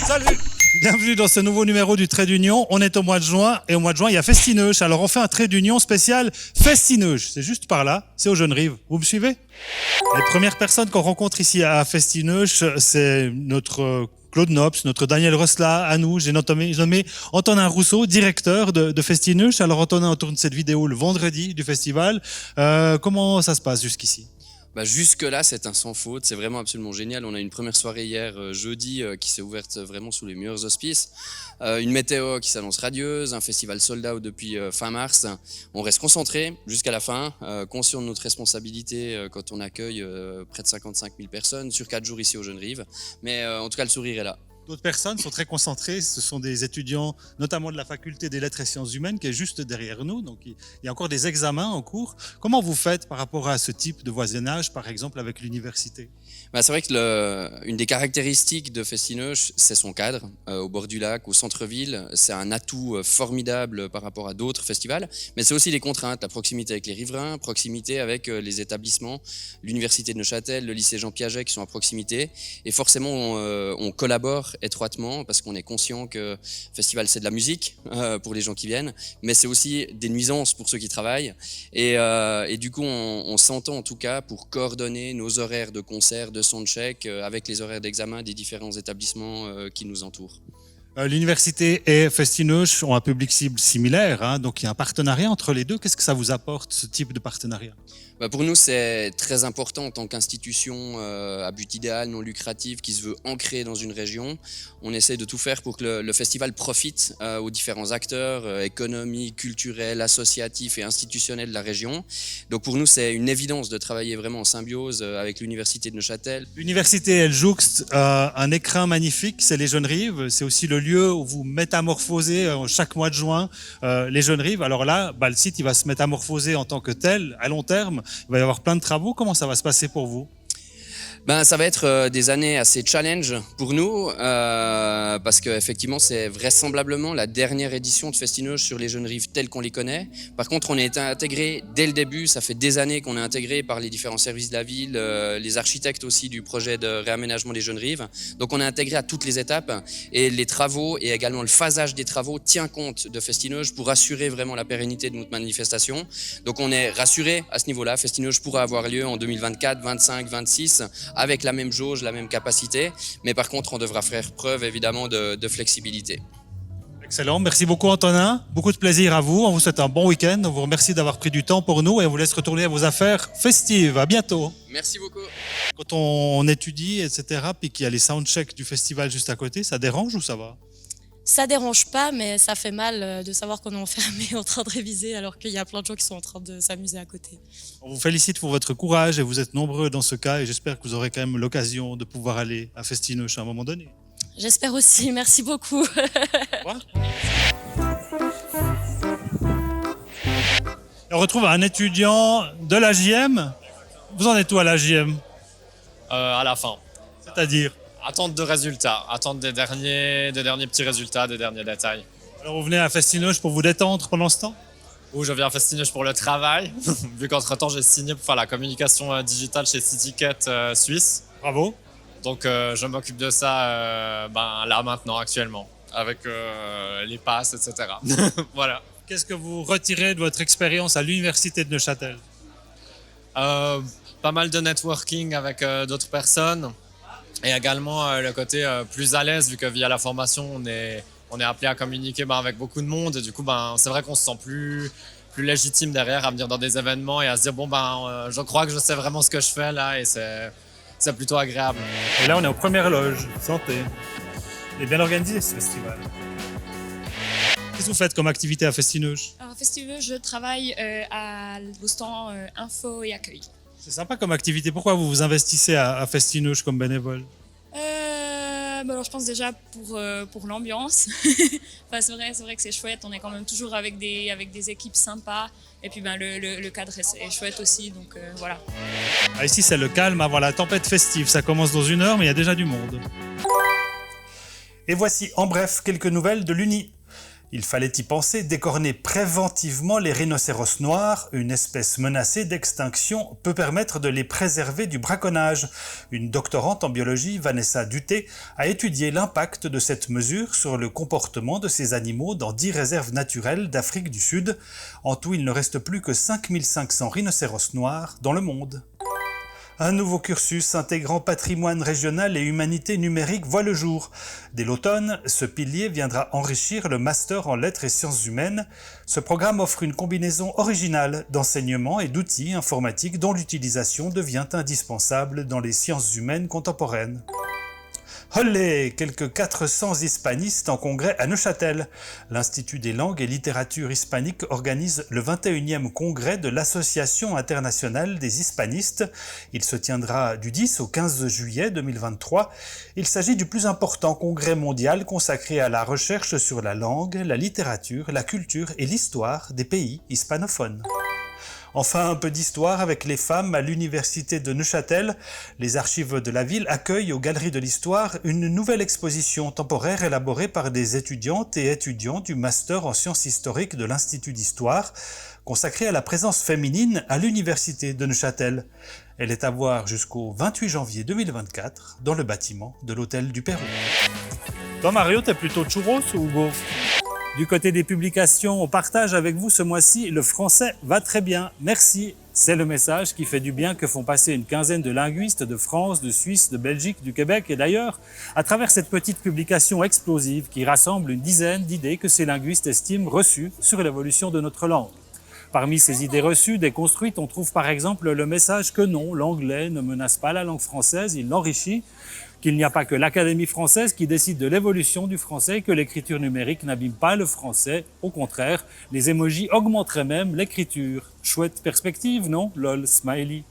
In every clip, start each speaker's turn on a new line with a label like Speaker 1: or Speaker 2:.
Speaker 1: Salut! Bienvenue dans ce nouveau numéro du Trait d'Union. On est au mois de juin et au mois de juin, il y a Festineuch. Alors on fait un Trait d'Union spécial Festineuch. C'est juste par là, c'est aux Jeunes-Rives. Vous me suivez? Les premières personnes qu'on rencontre ici à Festineuch, c'est notre Claude Nops, notre Daniel Rosla, à nous. J'ai nommé Antonin Rousseau, directeur de Festineuch. Alors Antonin, on tourne cette vidéo le vendredi du festival. Comment ça se passe jusqu'ici?
Speaker 2: Jusque-là, c'est un sans faute, c'est vraiment absolument génial. On a une première soirée hier, jeudi, qui s'est ouverte vraiment sous les meilleurs auspices. Une météo qui s'annonce radieuse, un festival sold out depuis fin mars. On reste concentré jusqu'à la fin, conscient de notre responsabilité quand on accueille près de 55 000 personnes sur 4 jours ici aux Jeunes-Rives. Mais en tout cas, le sourire est là.
Speaker 1: D'autres personnes sont très concentrées, ce sont des étudiants, notamment de la faculté des lettres et sciences humaines, qui est juste derrière nous, donc il y a encore des examens en cours. Comment vous faites par rapport à ce type de voisinage, par exemple avec l'université?
Speaker 2: C'est vrai que une des caractéristiques de Festineuch, c'est son cadre, au bord du lac, au centre-ville. C'est un atout formidable par rapport à d'autres festivals, mais c'est aussi les contraintes, la proximité avec les riverains, proximité avec les établissements, l'université de Neuchâtel, le lycée Jean Piaget qui sont à proximité, et forcément on collabore étroitement parce qu'on est conscient que le festival c'est de la musique pour les gens qui viennent, mais c'est aussi des nuisances pour ceux qui travaillent, et du coup on s'entend en tout cas pour coordonner nos horaires de concert, de soundcheck avec les horaires d'examen des différents établissements qui nous entourent.
Speaker 1: L'université et Festineuch ont un public cible similaire, hein, donc il y a un partenariat entre les deux. Qu'est-ce que ça vous apporte, ce type de partenariat?
Speaker 2: Pour nous, c'est très important en tant qu'institution à but idéal, non lucratif, qui se veut ancrer dans une région. On essaie de tout faire pour que le festival profite aux différents acteurs économiques, culturels, associatifs et institutionnels de la région. Donc pour nous, c'est une évidence de travailler vraiment en symbiose avec l'université de Neuchâtel.
Speaker 1: L'université, elle jouxte un écrin magnifique, c'est les Jeunes-Rives. C'est aussi le lieu où vous métamorphosez chaque mois de juin les Jeunes-Rives. Alors là, le site il va se métamorphoser en tant que tel, à long terme. Il va y avoir plein de travaux. Comment ça va se passer pour vous?
Speaker 2: Ça va être des années assez challenge pour nous parce qu'effectivement c'est vraisemblablement la dernière édition de Festineuch sur les Jeunes-Rives telles qu'on les connaît. Par contre on est intégré dès le début, ça fait des années qu'on est intégré par les différents services de la ville, les architectes aussi du projet de réaménagement des Jeunes-Rives. Donc on est intégré à toutes les étapes et les travaux et également le phasage des travaux tient compte de Festineuch pour assurer vraiment la pérennité de notre manifestation. Donc on est rassuré à ce niveau-là, Festineuch pourra avoir lieu en 2024, 25, 26 avec la même jauge, la même capacité, mais par contre on devra faire preuve évidemment de flexibilité.
Speaker 1: Excellent, merci beaucoup Antonin, beaucoup de plaisir à vous, on vous souhaite un bon week-end, on vous remercie d'avoir pris du temps pour nous et on vous laisse retourner à vos affaires festives, à bientôt.
Speaker 2: Merci beaucoup.
Speaker 1: Quand on étudie, etc., puis qu'il y a les soundchecks du festival juste à côté, ça dérange ou ça va?
Speaker 3: Ça dérange pas, mais ça fait mal de savoir qu'on est enfermé en train de réviser alors qu'il y a plein de gens qui sont en train de s'amuser à côté.
Speaker 1: On vous félicite pour votre courage et vous êtes nombreux dans ce cas et j'espère que vous aurez quand même l'occasion de pouvoir aller à Festineuch à un moment donné.
Speaker 3: J'espère aussi, merci beaucoup.
Speaker 1: Au revoir. Et on retrouve un étudiant de l'AJM. Vous en êtes où à l'AJM?
Speaker 4: À la fin.
Speaker 1: C'est-à-dire?
Speaker 4: Attente de résultats, attente des derniers petits résultats, des derniers détails.
Speaker 1: Alors vous venez à Festineuch pour vous détendre pendant ce temps?
Speaker 4: Où je viens à Festineuch pour le travail, vu qu'entre-temps j'ai signé pour faire la communication digitale chez Citicket Suisse.
Speaker 1: Bravo.
Speaker 4: Donc je m'occupe de ça là maintenant, actuellement, avec les passes, etc. Voilà.
Speaker 1: Qu'est-ce que vous retirez de votre expérience à l'université de Neuchâtel?
Speaker 4: Pas mal de networking avec d'autres personnes. Et également le côté plus à l'aise, vu que via la formation, on est appelé à communiquer avec beaucoup de monde. Et du coup, c'est vrai qu'on se sent plus légitime derrière à venir dans des événements et à se dire, je crois que je sais vraiment ce que je fais là et c'est plutôt agréable.
Speaker 1: Et là, on est aux premières loges. Santé. Il est bien organisé ce festival. Qu'est-ce que vous faites comme activité à Festineuch?
Speaker 5: Alors, à Festineuch, je travaille au stand info et accueil.
Speaker 1: C'est sympa comme activité. Pourquoi vous vous investissez à Festineuch comme bénévole?
Speaker 5: Alors, je pense déjà pour l'ambiance. C'est vrai que c'est chouette. On est quand même toujours avec des équipes sympas. Et puis le cadre est chouette aussi. Donc voilà.
Speaker 1: Ici, c'est le calme avant la tempête festive. Ça commence dans 1 heure, mais il y a déjà du monde. Et voici en bref quelques nouvelles de l'Uni. Il fallait y penser, décorner préventivement les rhinocéros noirs, une espèce menacée d'extinction, peut permettre de les préserver du braconnage. Une doctorante en biologie, Vanessa Duté, a étudié l'impact de cette mesure sur le comportement de ces animaux dans 10 réserves naturelles d'Afrique du Sud. En tout, il ne reste plus que 5500 rhinocéros noirs dans le monde. Un nouveau cursus intégrant patrimoine régional et humanité numérique voit le jour. Dès l'automne, ce pilier viendra enrichir le master en lettres et sciences humaines. Ce programme offre une combinaison originale d'enseignements et d'outils informatiques dont l'utilisation devient indispensable dans les sciences humaines contemporaines. Olé! Quelques 400 hispanistes en congrès à Neuchâtel. L'Institut des langues et littératures hispaniques organise le 21e congrès de l'Association internationale des hispanistes. Il se tiendra du 10 au 15 juillet 2023. Il s'agit du plus important congrès mondial consacré à la recherche sur la langue, la littérature, la culture et l'histoire des pays hispanophones. Enfin, un peu d'histoire avec les femmes à l'université de Neuchâtel. Les archives de la ville accueillent aux Galeries de l'Histoire une nouvelle exposition temporaire élaborée par des étudiantes et étudiants du Master en sciences historiques de l'Institut d'Histoire, consacrée à la présence féminine à l'université de Neuchâtel. Elle est à voir jusqu'au 28 janvier 2024 dans le bâtiment de l'Hôtel du Pérou.
Speaker 6: Toi Mario, t'es plutôt churros ou gaufre? Du côté des publications, on partage avec vous ce mois-ci « Le français va très bien, merci ». C'est le message qui fait du bien que font passer une quinzaine de linguistes de France, de Suisse, de Belgique, du Québec et d'ailleurs, à travers cette petite publication explosive qui rassemble une dizaine d'idées que ces linguistes estiment reçues sur l'évolution de notre langue. Parmi ces idées reçues, déconstruites, on trouve par exemple le message que non, l'anglais ne menace pas la langue française, il l'enrichit, qu'il n'y a pas que l'Académie française qui décide de l'évolution du français et que l'écriture numérique n'abîme pas le français. Au contraire, les emojis augmenteraient même l'écriture. Chouette perspective, non? Lol, smiley.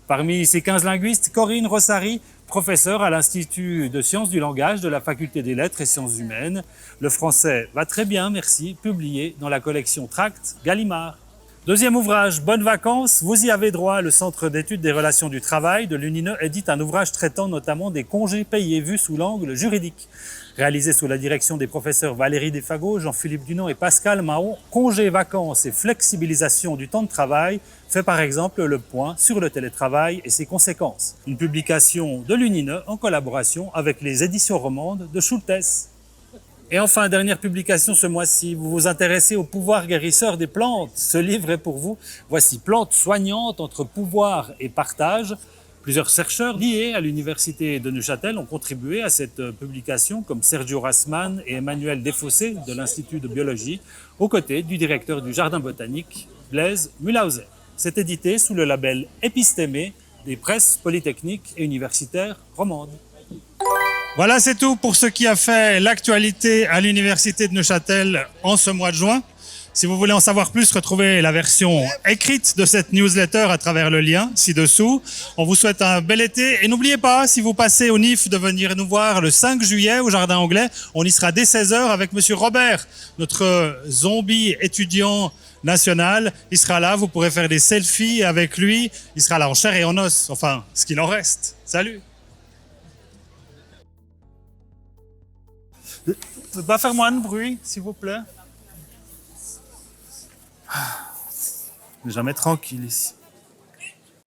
Speaker 6: Parmi ces 15 linguistes, Corinne Rossari, professeure à l'Institut de sciences du langage de la Faculté des lettres et sciences humaines. Le français va très bien, merci, publié dans la collection Tract Gallimard. Deuxième ouvrage, Bonnes vacances, vous y avez droit. Le Centre d'études des relations du travail de l'UNINE édite un ouvrage traitant notamment des congés payés vus sous l'angle juridique. Réalisé sous la direction des professeurs Valérie Desfagot, Jean-Philippe Dunon et Pascal Mahon, congés, vacances et flexibilisation du temps de travail fait par exemple le point sur le télétravail et ses conséquences. Une publication de l'UNINE en collaboration avec les éditions romandes de Schultes. Et enfin, dernière publication ce mois-ci, vous vous intéressez au pouvoir guérisseur des plantes. Ce livre est pour vous. Voici Plantes soignantes entre pouvoir et partage. Plusieurs chercheurs liés à l'université de Neuchâtel ont contribué à cette publication, comme Sergio Rassman et Emmanuel Desfossés de l'Institut de biologie, aux côtés du directeur du jardin botanique, Blaise Mühlhauser. C'est édité sous le label Épistémé des presses polytechniques et universitaires romandes.
Speaker 1: Voilà, c'est tout pour ce qui a fait l'actualité à l'université de Neuchâtel en ce mois de juin. Si vous voulez en savoir plus, retrouvez la version écrite de cette newsletter à travers le lien ci-dessous. On vous souhaite un bel été et n'oubliez pas, si vous passez au NIF, de venir nous voir le 5 juillet au Jardin Anglais. On y sera dès 16h avec Monsieur Robert, notre zombie étudiant national. Il sera là, vous pourrez faire des selfies avec lui. Il sera là en chair et en os, enfin, ce qu'il en reste. Salut!
Speaker 6: Ne pas faire moins de bruit, s'il vous plaît. Jamais tranquille ici.